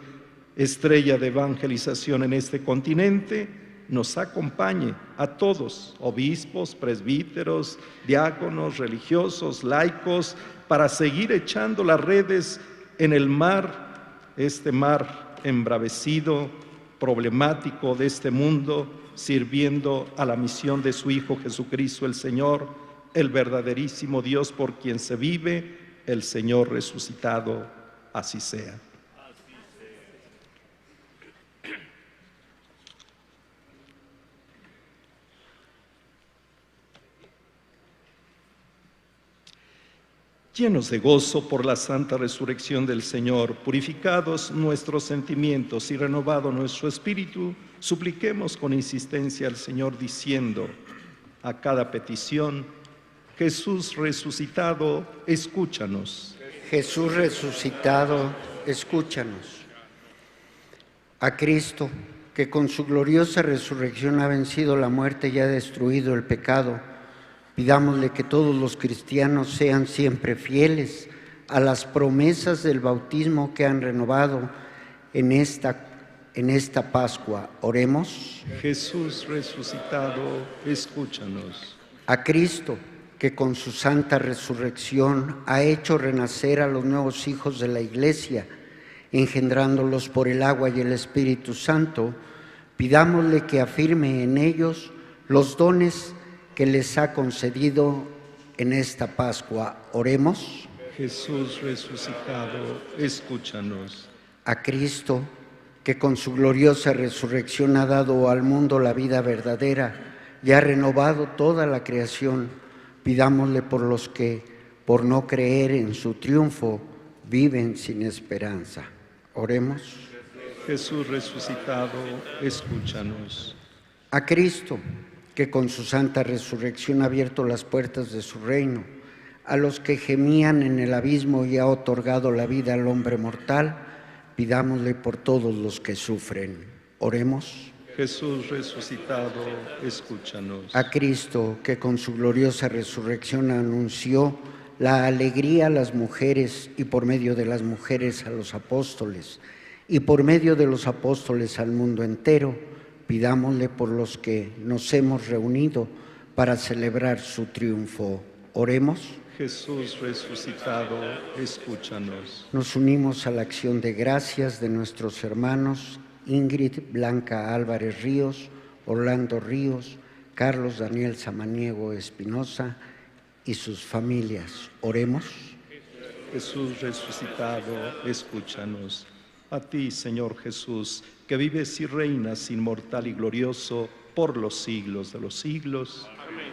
estrella de evangelización en este continente, nos acompañe a todos, obispos, presbíteros, diáconos, religiosos, laicos, para seguir echando las redes en el mar, este mar embravecido, problemático de este mundo, sirviendo a la misión de su Hijo Jesucristo el Señor, el verdaderísimo Dios por quien se vive, el Señor resucitado. Así sea. Llenos de gozo por la santa resurrección del Señor, purificados nuestros sentimientos y renovado nuestro espíritu, supliquemos con insistencia al Señor diciendo a cada petición: Jesús resucitado, escúchanos. Jesús resucitado, escúchanos. A Cristo, que con su gloriosa resurrección ha vencido la muerte y ha destruido el pecado, pidámosle que todos los cristianos sean siempre fieles a las promesas del bautismo que han renovado en esta Pascua. Oremos. Jesús resucitado, escúchanos. A Cristo, que con su santa resurrección ha hecho renacer a los nuevos hijos de la Iglesia, engendrándolos por el agua y el Espíritu Santo, pidámosle que afirme en ellos los dones que les ha concedido en esta Pascua. Oremos. Jesús resucitado, escúchanos. A Cristo, que con su gloriosa resurrección ha dado al mundo la vida verdadera y ha renovado toda la creación, pidámosle por los que, por no creer en su triunfo, viven sin esperanza. Oremos. Jesús resucitado, escúchanos. A Cristo, que con su santa resurrección ha abierto las puertas de su reino, a los que gemían en el abismo y ha otorgado la vida al hombre mortal, pidámosle por todos los que sufren. Oremos. Jesús resucitado, escúchanos. A Cristo, que con su gloriosa resurrección anunció la alegría a las mujeres y por medio de las mujeres a los apóstoles, y por medio de los apóstoles al mundo entero, pidámosle por los que nos hemos reunido para celebrar su triunfo. Oremos. Jesús resucitado, escúchanos. Nos unimos a la acción de gracias de nuestros hermanos Ingrid Blanca Álvarez Ríos, Orlando Ríos, Carlos Daniel Samaniego Espinosa y sus familias. Oremos. Jesús resucitado, escúchanos. A ti, Señor Jesús, que vives y reinas inmortal y glorioso por los siglos de los siglos. Amén.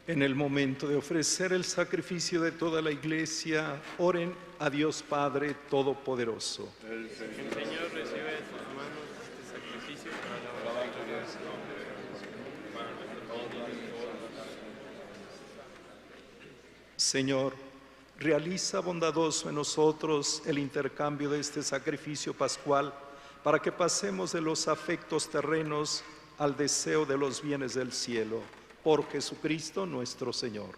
En el momento de ofrecer el sacrificio de toda la Iglesia, oren a Dios Padre Todopoderoso. El Señor recibe de tus manos este sacrificio para la gloria de su nombre. Señor, realiza bondadoso en nosotros el intercambio de este sacrificio pascual, para que pasemos de los afectos terrenos al deseo de los bienes del cielo. Por Jesucristo nuestro Señor.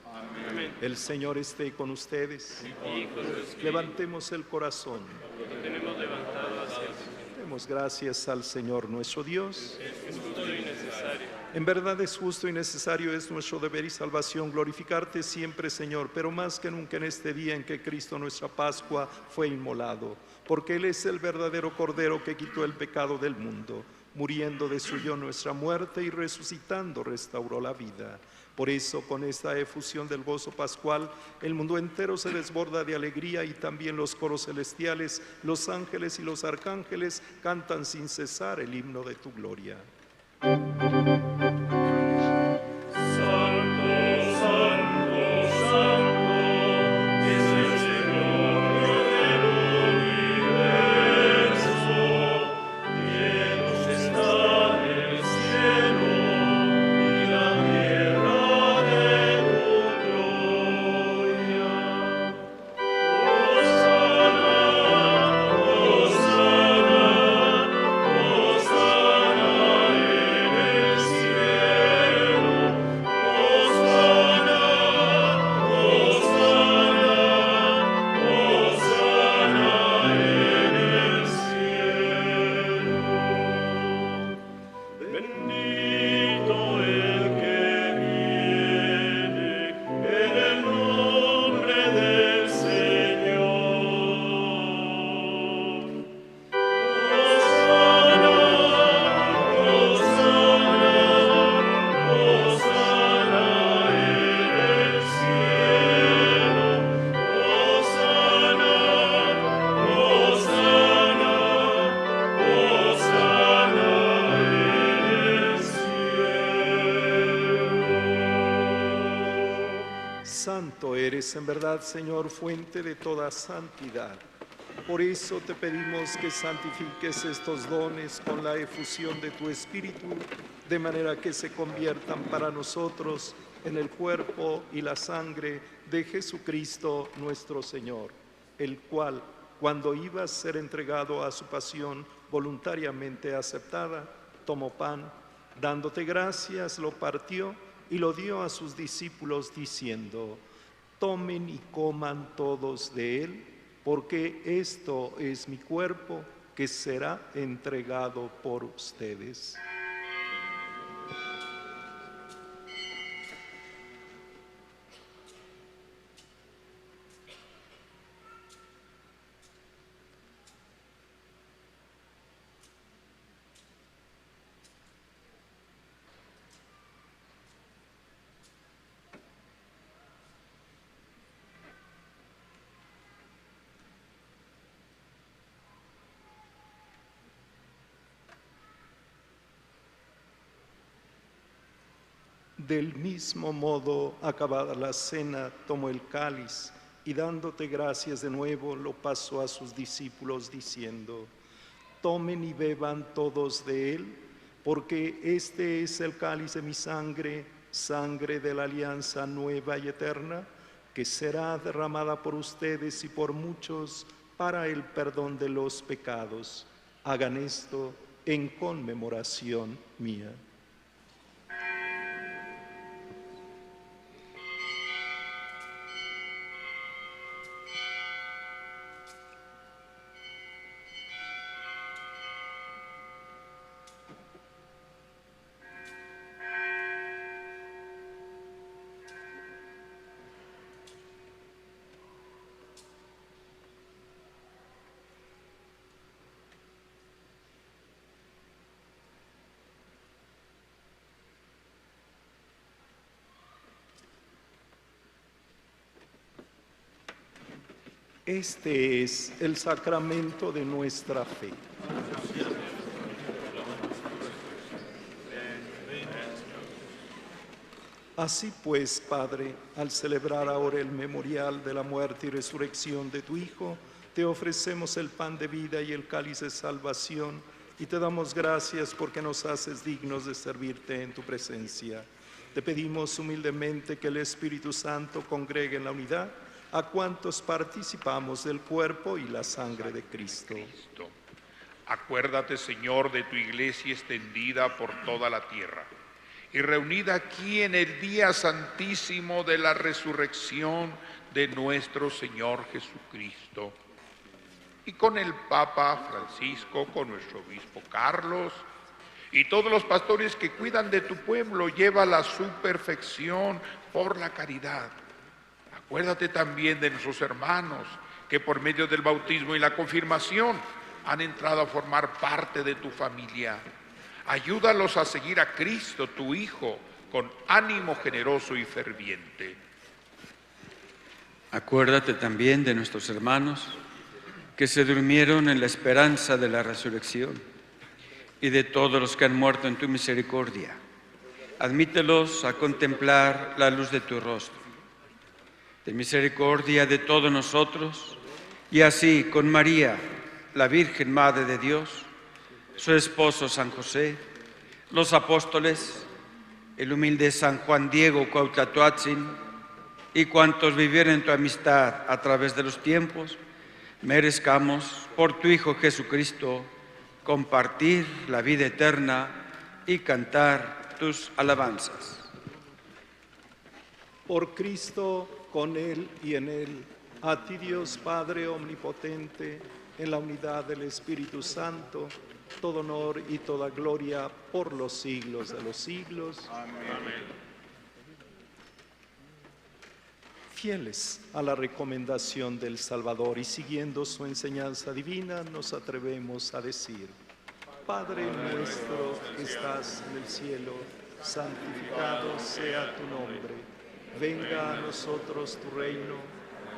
Amén. El Señor esté con ustedes. Y con tu espíritu. Levantemos el corazón. Lo tenemos levantado hacia el Señor. Demos gracias al Señor nuestro Dios. Es justo y necesario. En verdad es justo y necesario, es nuestro deber y salvación glorificarte siempre, Señor, pero más que nunca en este día en que Cristo nuestra Pascua fue inmolado, porque Él es el verdadero Cordero que quitó el pecado del mundo. Muriendo destruyó nuestra muerte y resucitando restauró la vida. Por eso, con esta efusión del gozo pascual, el mundo entero se desborda de alegría y también los coros celestiales, los ángeles y los arcángeles cantan sin cesar el himno de tu gloria. Santo eres en verdad, Señor, fuente de toda santidad. Por eso te pedimos que santifiques estos dones con la efusión de tu Espíritu, de manera que se conviertan para nosotros en el cuerpo y la sangre de Jesucristo nuestro Señor, el cual, cuando iba a ser entregado a su pasión voluntariamente aceptada, tomó pan, dándote gracias, lo partió y lo dio a sus discípulos diciendo: tomen y coman todos de él, porque esto es mi cuerpo que será entregado por ustedes. Del mismo modo, acabada la cena, tomó el cáliz y dándote gracias de nuevo, lo pasó a sus discípulos diciendo: tomen y beban todos de él, porque este es el cáliz de mi sangre, sangre de la alianza nueva y eterna, que será derramada por ustedes y por muchos para el perdón de los pecados. Hagan esto en conmemoración mía. Este es el sacramento de nuestra fe. Así pues, Padre, al celebrar ahora el memorial de la muerte y resurrección de tu Hijo, te ofrecemos el pan de vida y el cáliz de salvación, y te damos gracias porque nos haces dignos de servirte en tu presencia. Te pedimos humildemente que el Espíritu Santo congregue en la unidad a cuantos participamos del cuerpo y la sangre de Cristo. Acuérdate, Señor, de tu iglesia extendida por toda la tierra y reunida aquí en el día santísimo de la resurrección de nuestro Señor Jesucristo. Y con el Papa Francisco, con nuestro obispo Carlos y todos los pastores que cuidan de tu pueblo, llévala a su perfección por la caridad. Acuérdate también de nuestros hermanos que por medio del bautismo y la confirmación han entrado a formar parte de tu familia. Ayúdalos a seguir a Cristo, tu Hijo, con ánimo generoso y ferviente. Acuérdate también de nuestros hermanos que se durmieron en la esperanza de la resurrección y de todos los que han muerto en tu misericordia. Admítelos a contemplar la luz de tu rostro. Ten misericordia de todos nosotros y así con María, la Virgen Madre de Dios, su esposo San José, los apóstoles, el humilde San Juan Diego Cuauhtlatoatzin y cuantos vivieron en tu amistad a través de los tiempos, merezcamos por tu Hijo Jesucristo compartir la vida eterna y cantar tus alabanzas. Por Cristo, con Él y en Él, a ti Dios Padre Omnipotente, en la unidad del Espíritu Santo, todo honor y toda gloria por los siglos de los siglos. Amén. Fieles a la recomendación del Salvador y siguiendo su enseñanza divina, nos atrevemos a decir: Padre nuestro que estás en el cielo, santificado sea tu nombre. Venga a nosotros tu reino,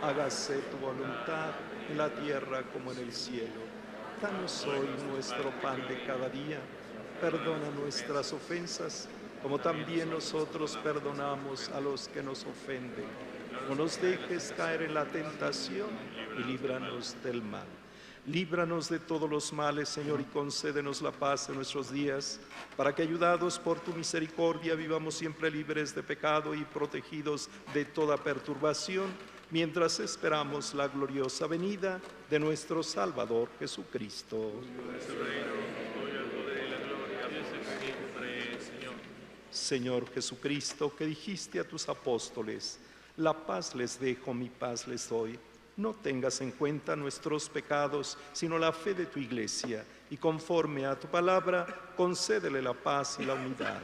hágase tu voluntad en la tierra como en el cielo. Danos hoy nuestro pan de cada día. Perdona nuestras ofensas, como también nosotros perdonamos a los que nos ofenden. No nos dejes caer en la tentación y líbranos del mal. Líbranos de todos los males, Señor, y concédenos la paz en nuestros días, para que, ayudados por tu misericordia, vivamos siempre libres de pecado y protegidos de toda perturbación, mientras esperamos la gloriosa venida de nuestro Salvador Jesucristo. Señor Jesucristo, que dijiste a tus apóstoles: la paz les dejo, mi paz les doy. No tengas en cuenta nuestros pecados, sino la fe de tu iglesia, y conforme a tu palabra, concédele la paz y la unidad.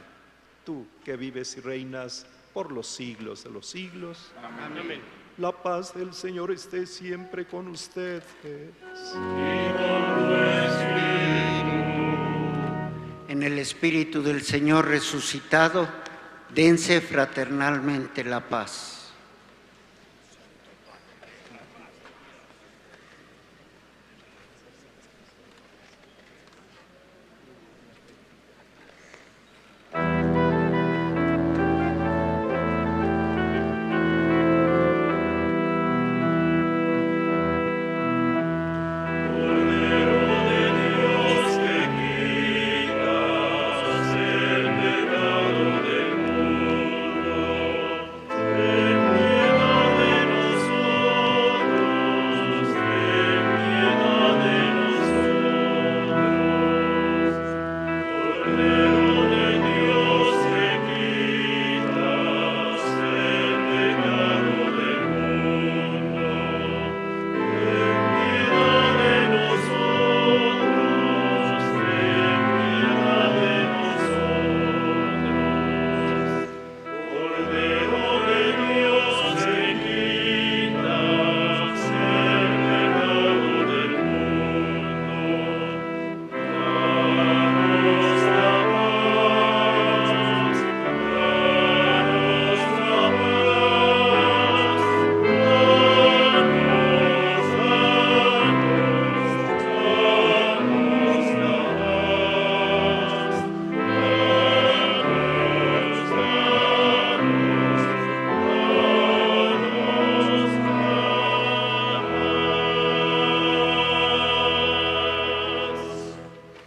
Tú, que vives y reinas por los siglos de los siglos. Amén. La paz del Señor esté siempre con ustedes. Y con tu espíritu. En el Espíritu del Señor resucitado, dense fraternalmente la paz. Amen.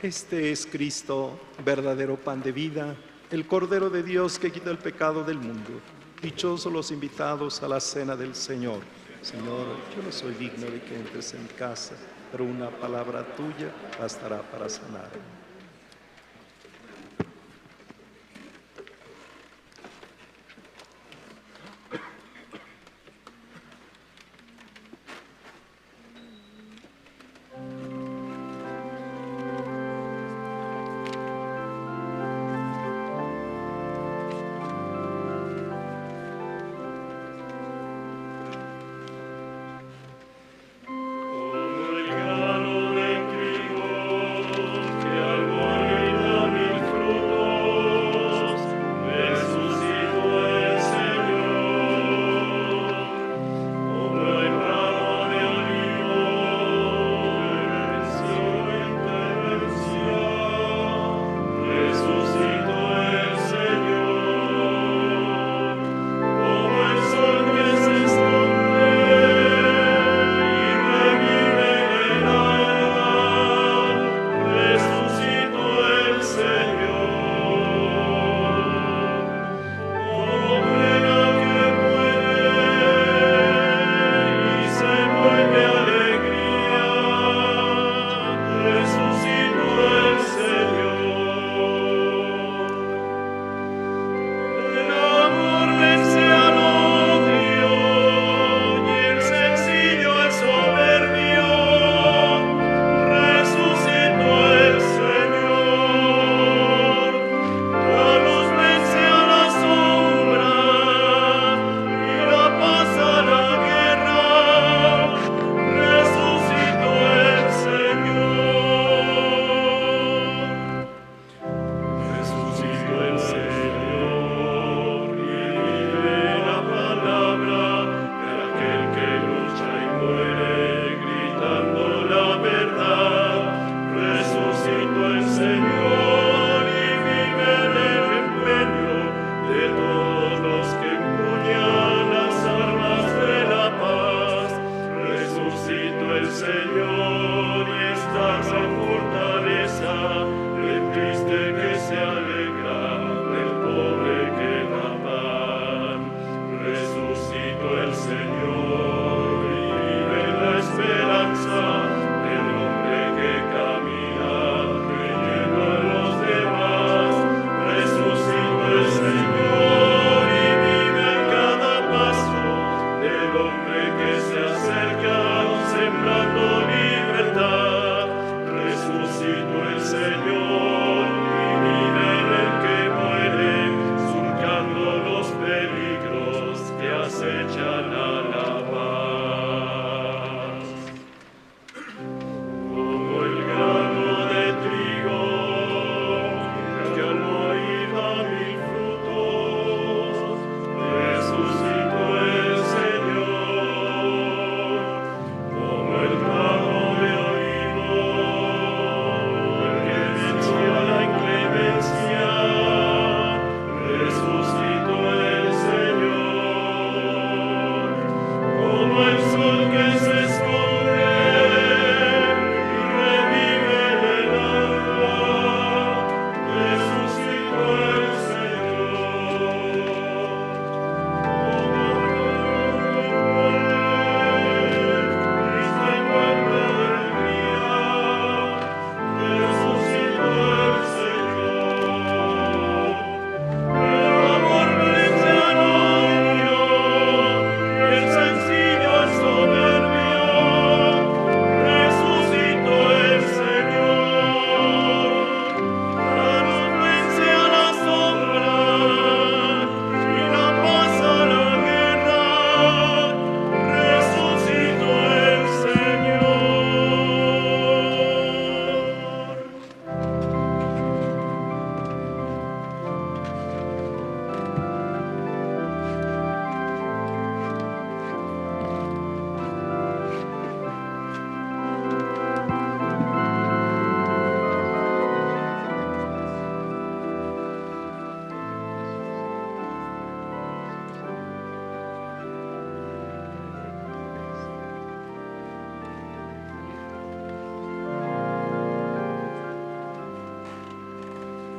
Este es Cristo, verdadero pan de vida, el Cordero de Dios que quita el pecado del mundo. Dichosos los invitados a la cena del Señor. Señor, yo no soy digno de que entres en mi casa, pero una palabra tuya bastará para sanar. Sembrando libertad, resucitó.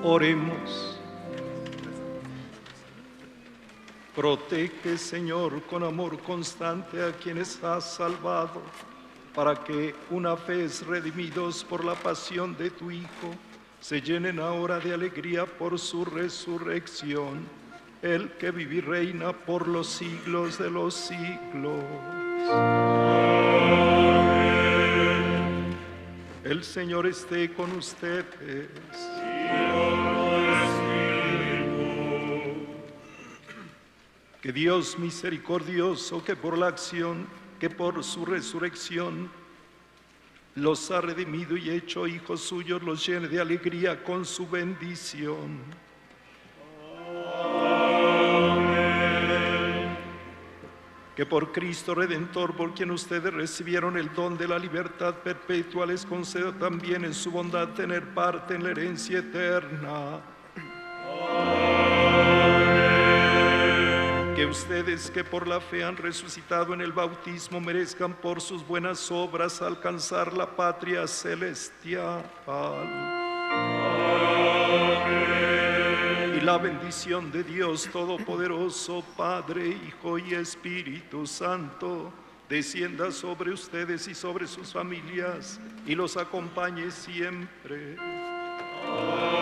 Oremos. Protege, Señor, con amor constante a quienes has salvado, para que, una vez redimidos por la pasión de tu Hijo, se llenen ahora de alegría por su resurrección, el que vive y reina por los siglos de los siglos. Amén. El Señor esté con ustedes. Que Dios misericordioso, que por la acción, que por su resurrección los ha redimido y hecho hijos suyos, los llene de alegría con su bendición. Amén. Que por Cristo Redentor, por quien ustedes recibieron el don de la libertad perpetua, les conceda también en su bondad tener parte en la herencia eterna. Que ustedes, que por la fe han resucitado en el bautismo, merezcan por sus buenas obras alcanzar la patria celestial. Amén. Y la bendición de Dios Todopoderoso, Padre, Hijo y Espíritu Santo, descienda sobre ustedes y sobre sus familias y los acompañe siempre. Amén.